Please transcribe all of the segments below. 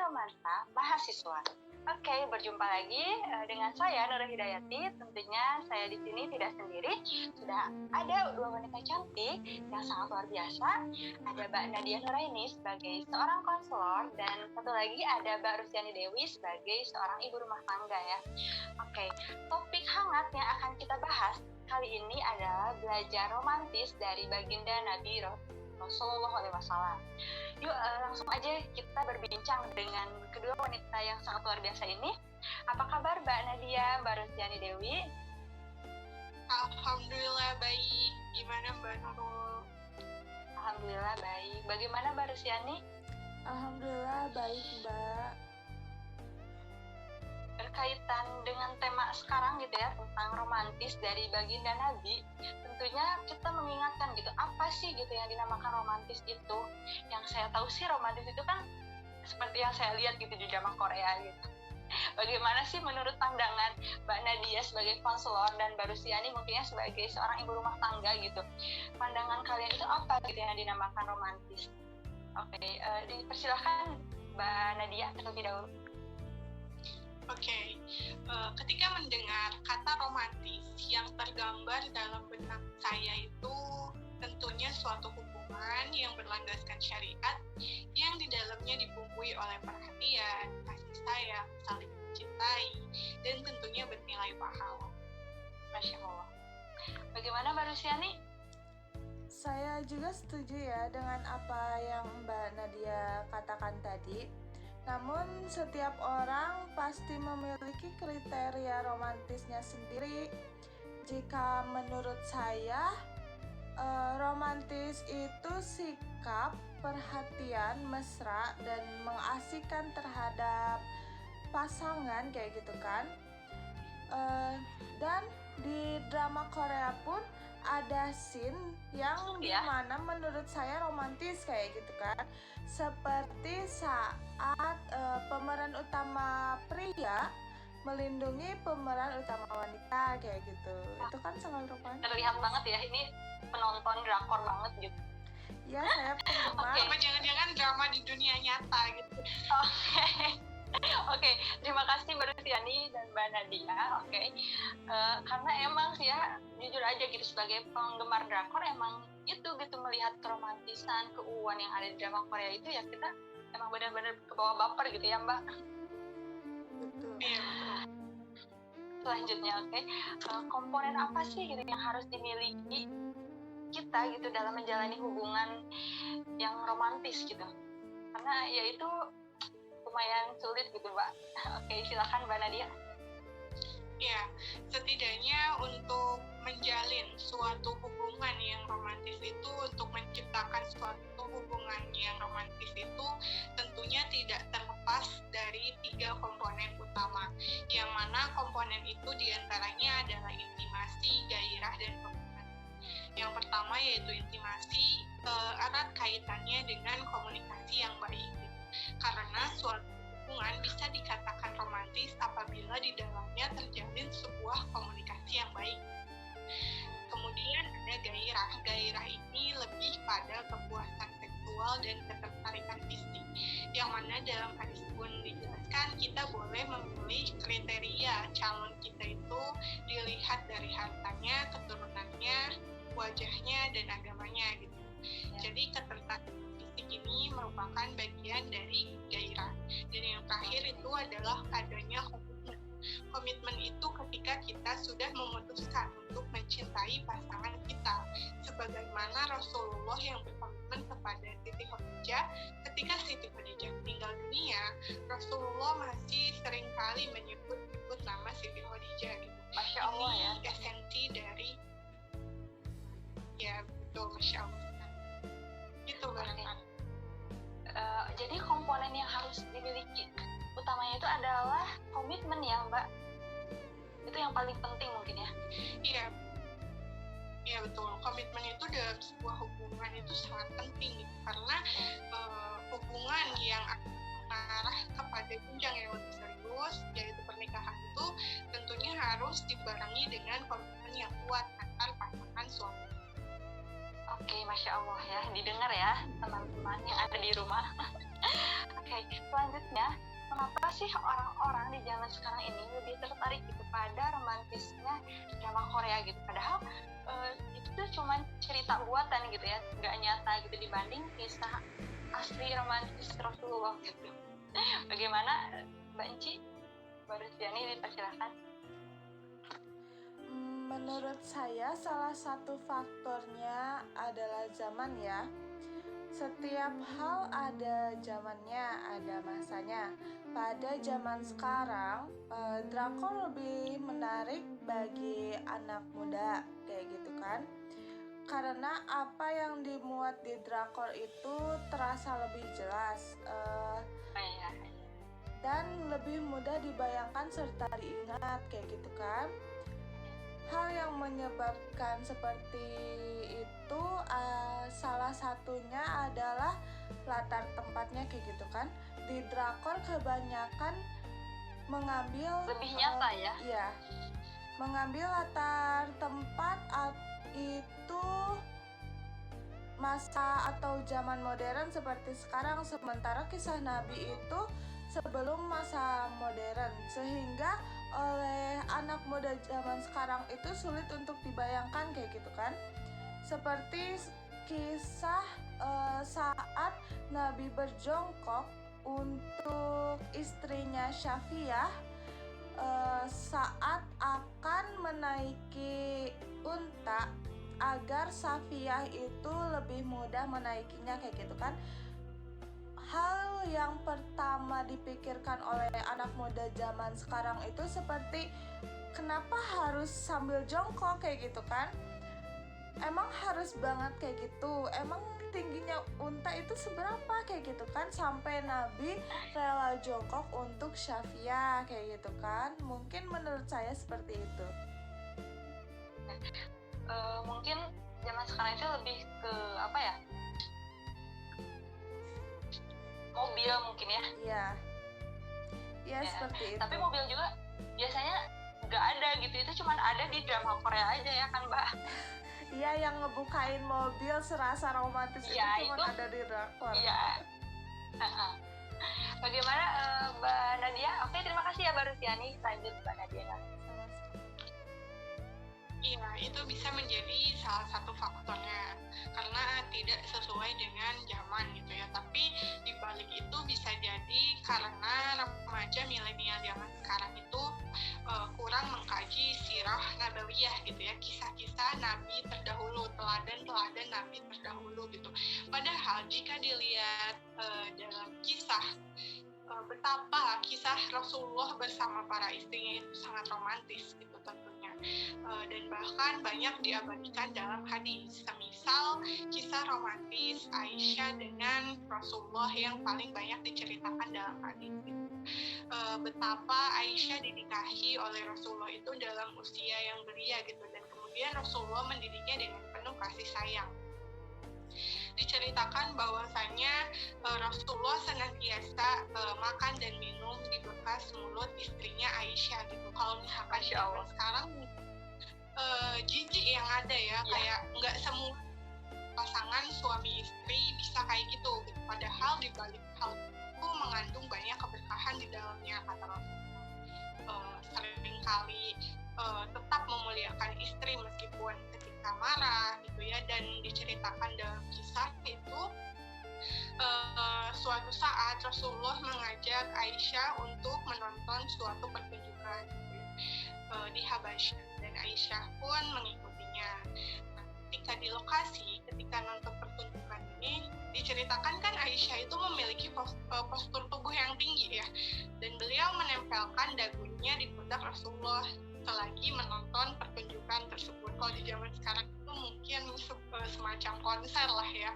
Romansa Mahasiswa. Oke, berjumpa lagi dengan saya Nurul Hidayati. Tentunya saya di sini tidak sendiri. Sudah ada dua wanita cantik yang sangat luar biasa. Ada Mbak Nadia Nuraini sebagai seorang konselor dan satu lagi ada Mbak Rusiani Dewi sebagai seorang ibu rumah tangga ya. Oke, topik hangat yang akan kita bahas kali ini adalah belajar romantis dari baginda Nabi Rasulullah SAW. Yuk langsung aja kita berbincang dengan kedua wanita yang sangat luar biasa ini. Apa kabar Mbak Nadia, Mbak Rusiani Dewi? Alhamdulillah baik. Gimana Mbak Nurul? Alhamdulillah baik. Bagaimana Mbak Rusiani? Alhamdulillah baik Mbak. Berkaitan dengan tema sekarang gitu ya, tentang romantis dari baginda Nabi, tentunya kita mengingatkan gitu, apa sih gitu yang dinamakan romantis itu. Yang saya tahu sih romantis itu kan seperti yang saya lihat gitu di drama Korea gitu. Bagaimana sih menurut pandangan Mbak Nadia sebagai konselor dan Mbak Rusiani mungkinnya sebagai seorang ibu rumah tangga gitu, pandangan kalian itu apa gitu yang dinamakan romantis? Oke, dipersilahkan Mbak Nadia terlebih dahulu. Oke, ketika mendengar kata romantis yang tergambar dalam benak saya itu tentunya suatu hubungan yang berlandaskan syariat yang di dalamnya dibumbui oleh perhatian, kasih sayang, saling mencintai, dan tentunya bernilai pahala. Masya Allah. Bagaimana Mbak Rusiani? Saya juga setuju ya dengan apa yang Mbak Nadia katakan tadi. Namun setiap orang pasti memiliki kriteria romantisnya sendiri. Jika menurut saya, romantis itu sikap, perhatian, mesra, dan mengasihkan terhadap pasangan kayak gitu kan. Dan di drama Korea pun ada scene yang dimana menurut saya romantis kayak gitu kan, seperti saat pemeran utama pria melindungi pemeran utama wanita kayak gitu. Itu kan sangat romantis. Terlihat banget ya, ini penonton drakor banget gitu. Ya, saya penggemar. Apa jangan-jangan drama di dunia nyata gitu. Oke, terima kasih Mbak Rusiani dan Mbak Nadia. Oke, karena emang sih ya, jujur aja gitu sebagai penggemar drakor emang itu gitu melihat keromantisan, keuuan yang ada di drama Korea itu ya kita emang benar-benar kebawa baper gitu ya Mbak. Betul. Iya, betul. Selanjutnya komponen apa sih gitu yang harus dimiliki kita gitu dalam menjalani hubungan yang romantis gitu? Karena ya itu lumayan sulit gitu Mbak. Oke, silakan Mbak Nadia. Ya, setidaknya untuk menjalin suatu hubungan yang romantis itu, untuk menciptakan suatu hubungan yang romantis itu tentunya tidak terlepas dari 3 komponen utama, yang mana komponen itu diantaranya adalah intimasi, gairah, dan komitmen. Yang pertama yaitu intimasi, erat kaitannya dengan komunikasi yang baik. Karena suatu hubungan bisa dikatakan romantis apabila di dalamnya terjalin sebuah komunikasi yang baik. Kemudian ada gairah. Gairah ini lebih pada kepuasan seksual dan ketertarikan fisik, yang mana dalam hadis pun dijelaskan kita boleh memilih kriteria calon kita itu dilihat dari hartanya, keturunannya, wajahnya, dan agamanya gitu. Jadi ketertarikan ini merupakan bagian dari gairah. Dan yang terakhir itu adalah adanya komitmen. Komitmen itu ketika kita sudah memutuskan untuk mencintai pasangan kita, sebagaimana Rasulullah yang berkomitmen kepada Siti Khadijah. Ketika Siti Khadijah meninggal dunia, Rasulullah masih seringkali menyebut nama Siti Khadijah gitu. Masya Allah ya. Ini esensi dari, ya betul, Masya Allah. Itu barangkali. Jadi komponen yang harus dimiliki utamanya itu adalah komitmen ya Mbak. Itu yang paling penting mungkin ya. Iya betul. Komitmen itu dalam sebuah hubungan itu sangat penting karena hubungan yang akan mengarah kepada jenjang yang lebih serius, yaitu pernikahan itu tentunya harus dibarengi dengan komitmen yang kuat antar pasangan suami. Oke, Masya Allah ya, didengar ya teman-teman yang ada di rumah. Oke, selanjutnya sebenarnya kenapa sih orang-orang di zaman sekarang ini lebih tertarik gitu pada romantisnya drama Korea gitu, padahal itu tuh cuma cerita buatan gitu ya, nggak nyata gitu dibanding kisah asli romantis Rasulullah gitu. Bagaimana Mbak Enci? Baru Tiani dipersilakan. Menurut saya salah satu faktornya adalah zaman ya. Setiap hal ada zamannya, ada masanya. Pada zaman sekarang, drakor lebih menarik bagi anak muda, kayak gitu kan. Karena apa yang dimuat di drakor itu terasa lebih jelas dan lebih mudah dibayangkan serta diingat, kayak gitu kan. Hal yang menyebabkan seperti itu salah satunya adalah latar tempatnya, kayak gitu kan. Di drakor kebanyakan mengambil lebih nyata ya. Iya. Mengambil latar tempat itu masa atau zaman modern seperti sekarang, sementara kisah Nabi itu sebelum masa modern, sehingga oleh anak muda zaman sekarang itu sulit untuk dibayangkan, kayak gitu kan. Seperti kisah saat Nabi berjongkok untuk istrinya Syafiah saat akan menaiki unta agar Syafiah itu lebih mudah menaikinya, kayak gitu kan. Hal yang pertama dipikirkan oleh anak muda zaman sekarang itu seperti kenapa harus sambil jongkok, kayak gitu kan. Emang harus banget kayak gitu, emang tingginya unta itu seberapa, kayak gitu kan, sampai Nabi rela jongkok untuk Syafiah, kayak gitu kan. Mungkin menurut saya seperti itu. Mungkin zaman sekarang itu lebih ke apa ya, mobil mungkin ya. Iya ya, seperti itu. Tapi mobil juga biasanya nggak ada gitu, itu cuma ada di drama Korea aja ya kan Mbak. Iya, yang ngebukain mobil serasa romantis ya, itu cuma ada di drakor. Iya. Bagaimana Mbak Nadia? Oke, terima kasih ya Mbak Rusiani. Lanjut Mbak Nadia. Iya, itu bisa menjadi salah satu faktornya karena tidak sesuai dengan zaman gitu ya. Tapi di balik itu bisa jadi karena remaja milenial zaman sekarang itu kurang mengkaji sirah nabawiyah gitu ya, kisah-kisah Nabi terdahulu, teladan-teladan Nabi terdahulu gitu. Padahal jika dilihat dalam kisah betapa kisah Rasulullah bersama para istrinya itu sangat romantis gitu tentunya, dan bahkan banyak diabadikan dalam hadis. Semisal kisah romantis Aisyah dengan Rasulullah yang paling banyak diceritakan dalam hadis gitu. Betapa Aisyah dinikahi oleh Rasulullah itu dalam usia yang belia gitu, dan kemudian Rasulullah mendidiknya dengan penuh kasih sayang. Diceritakan bahwasanya Rasulullah senantiasa makan dan minum di bekas mulut istrinya Aisyah gitu. Kalau misalkan sekarang jijik yang ada ya, kayak nggak semua pasangan suami istri bisa kayak gitu. Padahal di balik hal itu mengandung banyak keberkahan di dalamnya, kata Rasulullah. Seringkali tetap memuliakan istri meskipun ketika marah gitu ya, dan diceritakan dalam kisah itu suatu saat Rasulullah mengajak Aisyah untuk menonton suatu pertunjukan gitu ya, di Habasyah, dan Aisyah pun mengikutinya. Ketika di lokasi, ketika nonton pertunjukan ini, diceritakan kan Aisyah itu memiliki postur tubuh yang tinggi ya, dan beliau menempelkan dagunya di pundak Rasulullah selagi menonton pertunjukan tersebut. Kalau di zaman sekarang itu mungkin semacam konser lah ya.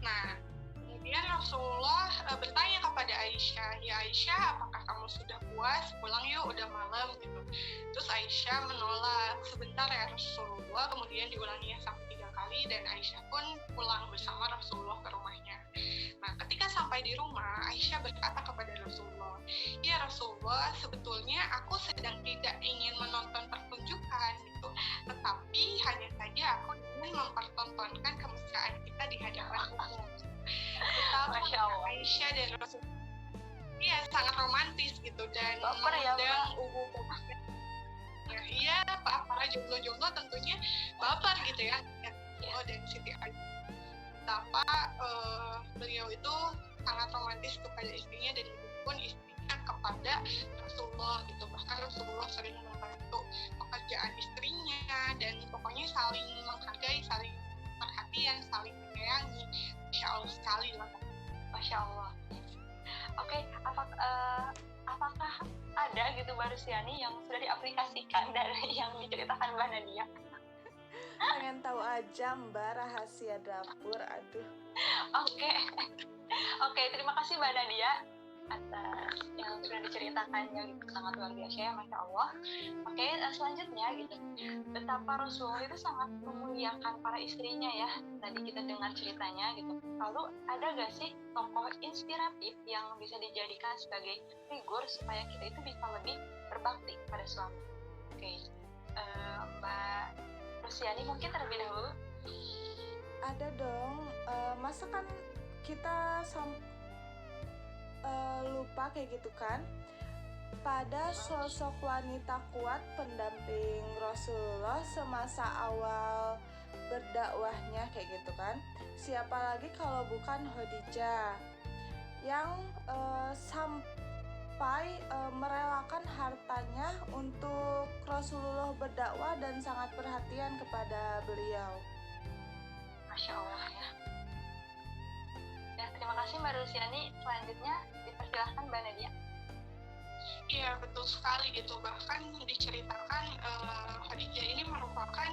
Nah, kemudian Rasulullah bertanya kepada Aisyah, ya Aisyah, apakah kamu sudah puas? Pulang yuk, udah malam gitu. Terus Aisyah menolak, sebentar ya Rasulullah. Kemudian diulanginya sampai 3 kali, dan Aisyah pun pulang bersama Rasulullah ke rumahnya. Nah, ketika sampai di rumah, Aisyah berkata kepada Rasulullah, ya Rasulullah, sebetulnya aku sedang tidak ingin menonton pertunjukan gitu, tetapi hanya saja aku ingin mempertontonkan kemesraan kita di hadapan umum. Betapa Aisyah dan Rasulullah sangat romantis gitu dan baper ya mengundang ya iya para jomblo-jomblo tentunya baper gitu ya dan Siti Aisyah. Betapa beliau itu sangat romantis kepada istrinya dan pun istrinya kepada Rasulullah gitu. Bahkan Rasulullah sering membantu pekerjaan istrinya dan pokoknya saling menghargai, saling perhatian, saling menyayangi. Masya Allah sekali lah. Masya Allah. Oke, apakah ada gitu Mbak Rusiani yang sudah diaplikasikan dari yang diceritakan Mbak Nadia? Pengen tahu aja Mbak rahasia dapur, aduh. Oke, terima kasih Mbak Nadia atas yang sudah diceritakannya gitu, sangat luar biasa ya, Masya Allah. Oke, selanjutnya gitu, betapa Rasulullah itu sangat memuliakan para istrinya ya. Tadi kita dengar ceritanya gitu. Lalu ada gak sih tokoh inspiratif yang bisa dijadikan sebagai figur supaya kita itu bisa lebih berbakti pada suami? Oke, Mbak Rusiani mungkin terlebih dahulu. Ada dong, masa kan kita lupa kayak gitu kan, pada sosok wanita kuat pendamping Rasulullah semasa awal berdakwahnya kayak gitu kan. Siapa lagi kalau bukan Khadijah yang sampai merelakan hartanya untuk Rasulullah berdakwah dan sangat perhatian kepada beliau. Masya Allah ya. Ya, terima kasih Mbak Rusiani. Selanjutnya dipersilahkan Mbak Nadia. Iya, betul sekali gitu. Bahkan diceritakan Khadijah ini merupakan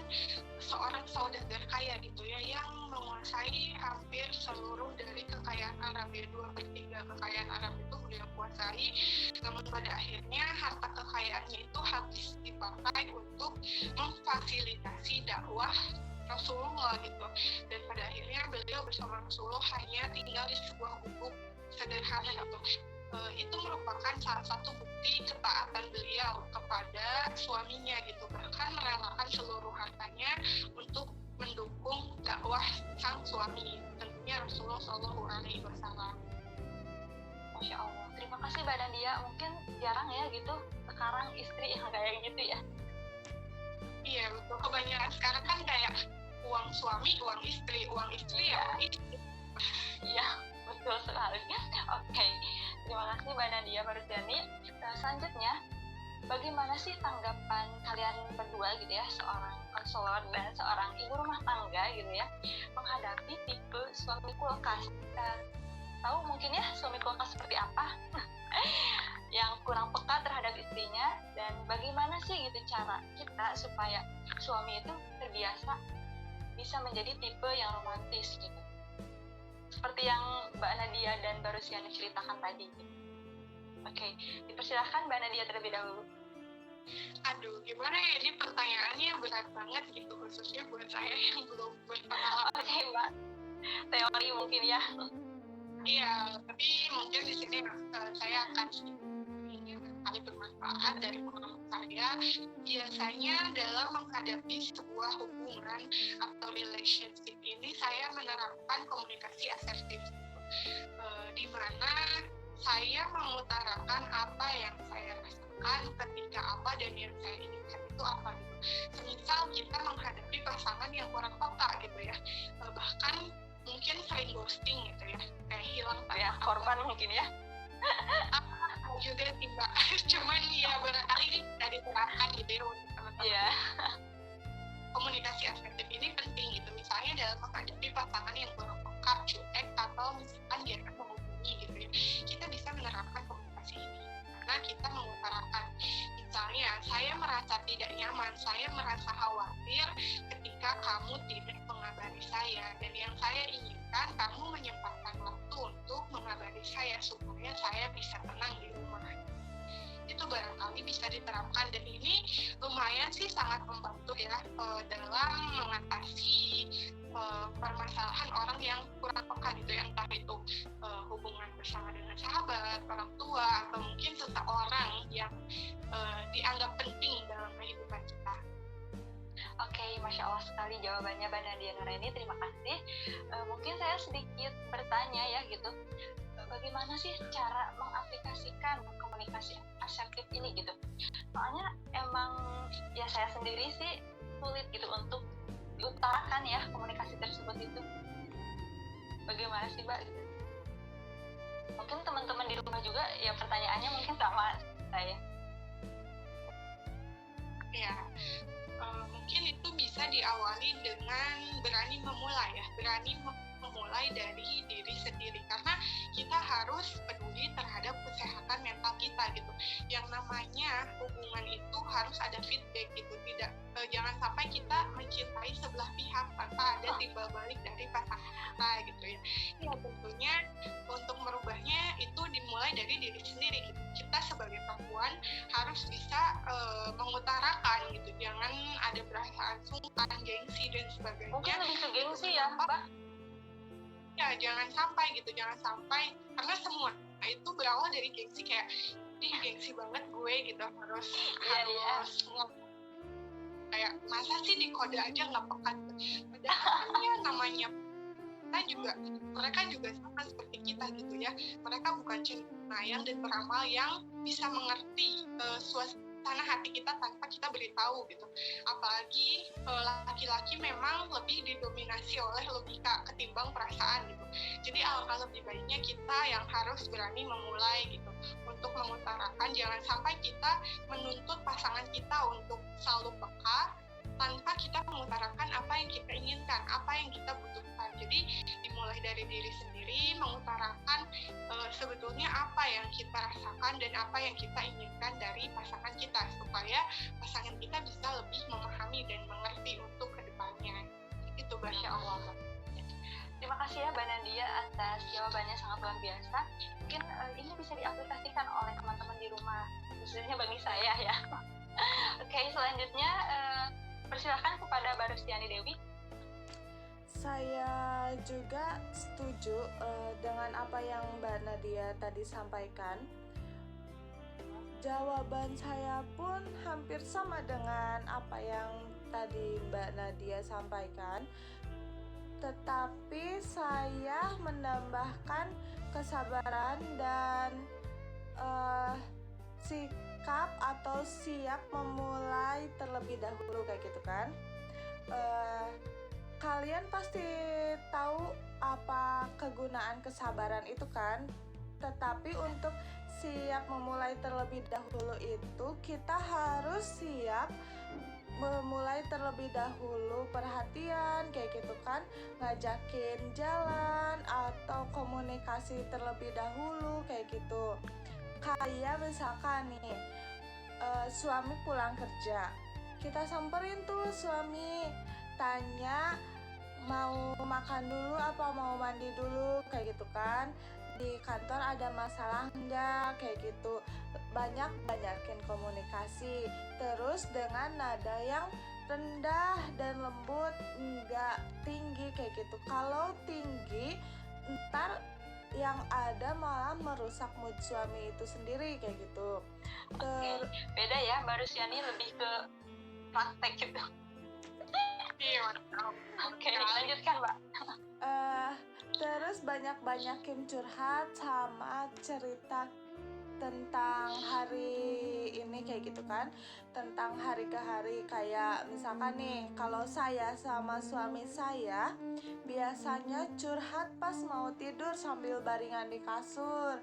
seorang saudagar kaya gitu ya, yang menguasai hampir seluruh dari kekayaan Arab ya. 2/3 kekayaan Arab itu beliau kuasai. Namun pada akhirnya harta kekayaannya itu habis dipakai untuk memfasilitasi dakwah Rasulullah gitu, dan pada akhirnya beliau bersama Rasulullah hanya tinggal di sebuah gubuk sederhana gitu. Itu merupakan salah satu bukti ketaatan beliau kepada suaminya gitu, bahkan merelakan seluruh hartanya untuk mendukung dakwah sang suami, tentunya Rasulullah SAW. Masya Allah. Terima kasih Mbak Nadia. Mungkin jarang ya gitu sekarang istri yang kayak gitu ya. Iya betul, kebanyakan sekarang kan kayak uang suami, uang istri ya istri. Iya, betul sekali. Oke, terima kasih Mbak Nadia Mbak Rusiani. Selanjutnya, bagaimana sih tanggapan kalian berdua gitu ya, seorang konselor dan seorang ibu rumah tangga gitu ya, menghadapi tipe suami kulkas? Tahu mungkin ya suami kulkas seperti apa? Yang kurang peka terhadap istrinya, dan bagaimana sih gitu cara kita supaya suami itu terbiasa bisa menjadi tipe yang romantis gitu, seperti yang Mbak Nadia dan Mbak Rusiani ceritakan tadi gitu. Oke, dipersilahkan Mbak Nadia terlebih dahulu. Aduh, gimana ya, ini pertanyaannya berat banget gitu, khususnya buat saya yang belum berpengalaman. Oke Mbak, teori mungkin ya. Iya, tapi mungkin di sini saya akan kali bermanfaat dari pengalaman saya. Biasanya dalam menghadapi sebuah hubungan atau relationship ini, saya menerapkan komunikasi asertif, di mana saya mengutarakan apa yang saya rasakan ketika apa dan yang saya inginkan itu apa gitu. Semisal kita menghadapi pasangan yang kurang peka gitu ya, bahkan mungkin sering ghosting gitu ya, kayak hilang ya, korban mungkin ya. Juga sih Mbak, cuman ya barangkali ini bisa diterapkan gitu ya untuk teman-teman. Iya. Komunikasi asertif ini penting gitu, misalnya dalam menghadapi pasangan yang kurang peka, cuek, atau misalkan dia akan menghubungi gitu ya, kita bisa menerapkan komunikasi ini karena kita mengutarakan, misalnya saya merasa tidak nyaman, saya merasa khawatir ketika kamu tidak mengabari saya, dan yang saya inginkan kamu menyempatkan waktu untuk mengabari saya supaya saya bisa tenang di rumah. Itu barangkali bisa diterapkan, dan ini lumayan sih sangat membantu ya dalam mengatasi permasalahan orang yang kurang peka gitu ya, entah itu hubungan bersama dengan sahabat, orang tua, atau mungkin seseorang yang dianggap penting dalam kehidupan kita. Oke, Masya Allah sekali jawabannya Mbak Nadia Nuraini, terima kasih. Mungkin saya sedikit bertanya ya gitu, bagaimana sih cara mengaplikasikan komunikasi asertif ini gitu. Soalnya emang ya saya sendiri sih sulit gitu untuk diutarakan ya komunikasi tersebut itu. Bagaimana sih Mbak? Mungkin teman-teman di rumah juga ya pertanyaannya mungkin sama saya. Ya, mungkin itu bisa diawali dengan berani memulai ya, berani memulai dari diri sendiri, karena kita harus peduli terhadap kesehatan mental kita gitu. Yang namanya hubungan itu harus ada feedback gitu, tidak jangan sampai kita mencintai sebelah pihak tanpa ada timbal balik dari pasangan kita gitu ya. Ya tentunya untuk merubahnya itu dimulai dari diri sendiri gitu. Kita sebagai perempuan harus bisa mengutarakan gitu, jangan ada perasaan sungkan, gengsi dan sebagainya. Mungkin lebih ke gengsi ya Mbak? Ya jangan sampai karena semua itu berawal dari gengsi, kayak ih gengsi banget gue gitu, harus kayak masa sih di kode aja nggak peka. Padahal namanya mereka juga sama seperti kita gitu ya, mereka bukan cenayang dan peramal yang bisa mengerti suasana hati kita tanpa kita beritahu gitu. Apalagi laki-laki memang lebih didominasi oleh logika ketimbang perasaan gitu. Jadi alangkah lebih baiknya kita yang harus berani memulai gitu untuk mengutarakan. Jangan sampai kita menuntut pasangan kita untuk selalu peka tanpa kita mengutarakan apa yang kita inginkan, apa yang kita butuhkan. Jadi dimulai dari diri sendiri, mengutarakan sebetulnya apa yang kita rasakan dan apa yang kita inginkan dari pasangan kita, supaya pasangan kita bisa lebih memahami dan mengerti untuk kedepannya. Itu Masya Allah. Terima kasih ya Mbak Nadia atas jawabannya, sangat luar biasa. Mungkin ini bisa diaplikasikan oleh teman-teman di rumah, khususnya bagi saya ya. Oke, selanjutnya persilakan kepada Mbak Rustiani Dewi. Saya juga setuju dengan apa yang Mbak Nadia tadi sampaikan. Jawaban saya pun hampir sama dengan apa yang tadi Mbak Nadia sampaikan. Tetapi saya menambahkan kesabaran dan sikap atau siap memulai terlebih dahulu kayak gitu kan. Kalian pasti tahu apa kegunaan kesabaran itu kan. Tetapi untuk siap memulai terlebih dahulu itu kita harus siap memulai terlebih dahulu perhatian kayak gitu kan, ngajakin jalan atau komunikasi terlebih dahulu kayak gitu. Kayak misalkan nih suami pulang kerja, kita samperin tuh suami, tanya mau makan dulu apa mau mandi dulu kayak gitu kan. Di kantor ada masalah enggak kayak gitu. Banyakin komunikasi, terus dengan nada yang rendah dan lembut, enggak tinggi kayak gitu. Kalau tinggi ntar yang ada malah merusak mood suami itu sendiri kayak gitu. Beda ya Mbak Rustiani, lebih ke praktek gitu. Oke, lanjutkan Mbak. Terus banyakin curhat sama cerita tentang hari ini kayak gitu kan, tentang hari ke hari. Kayak misalkan nih, kalau saya sama suami saya biasanya curhat pas mau tidur sambil baringan di kasur.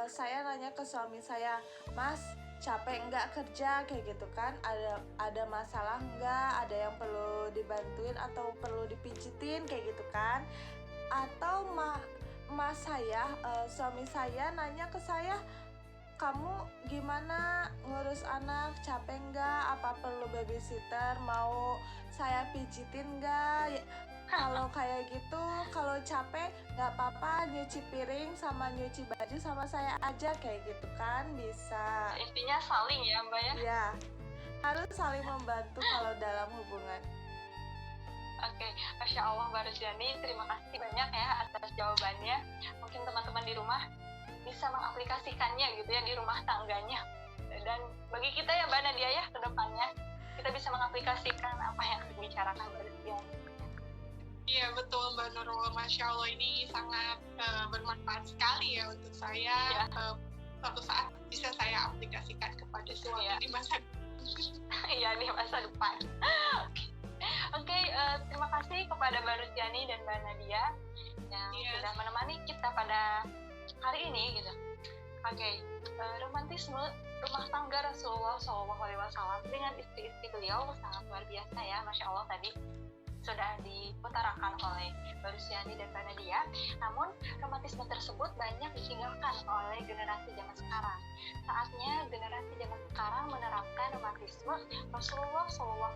Saya nanya ke suami saya, Mas capek enggak kerja kayak gitu kan, ada masalah enggak, ada yang perlu dibantuin atau perlu dipijitin kayak gitu kan. Atau mas saya, suami saya nanya ke saya, kamu gimana ngurus anak, capek enggak, apa perlu babysitter, mau saya pijitin enggak. Kalau kayak gitu, kalau capek nggak apa-apa, nyuci piring sama nyuci baju sama saya aja kayak gitu kan, bisa. Intinya saling ya Mbak ya? Iya, harus saling membantu kalau dalam hubungan. Oke, Masya Allah Mbak Rustiani, terima kasih banyak ya atas jawabannya. Mungkin teman-teman di rumah bisa mengaplikasikannya gitu ya di rumah tangganya. Dan bagi kita ya Mbak Nadia ya, ke depannya kita bisa mengaplikasikan apa yang dibicarakan Mbak Rustiani. Iya betul Mbak Nurul, Masya Allah ini sangat bermanfaat sekali ya untuk saya. Suatu saat bisa saya aplikasikan kepada suami di masa iya di masa depan. Oke, terima kasih kepada Mbak Rustiani dan Mbak Nadia yang sudah menemani kita pada hari ini gitu. Oke, romantisme rumah tangga Rasulullah SAW dengan istri-istri beliau sangat luar biasa ya, Masya Allah tadi sudah diutarakan oleh Mbak Rustiani dan Mbak Nadia. Namun romantisme tersebut banyak ditinggalkan oleh generasi zaman sekarang. Saatnya generasi zaman sekarang menerapkan romantisme Rasulullah SAW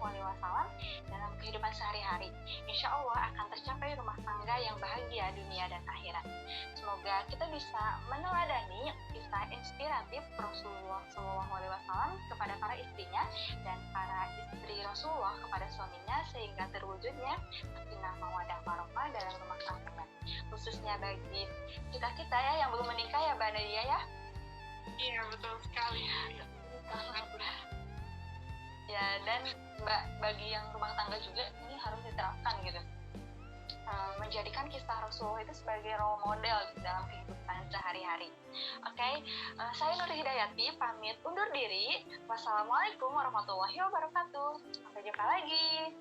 dalam kehidupan sehari-hari. Insya Allah akan tercapai rumah tangga yang bahagia dunia dan akhirat. Semoga kita bisa meneladani kisah inspiratif Rasulullah SAW kepada para istrinya dan para istri Rasulullah kepada suaminya sehingga terwujudnya sakinah mawaddah warahmah dalam rumah tangga, khususnya bagi kita ya yang belum menikah ya Mbak Nadia ya. Iya betul sekali. Ya, dan bagi yang rumah tangga juga ini harus diterapkan gitu, menjadikan kisah Rasulullah itu sebagai role model dalam kehidupan sehari-hari. Oke, saya Nur Hidayati pamit undur diri. Wassalamualaikum warahmatullahi wabarakatuh. Sampai jumpa lagi.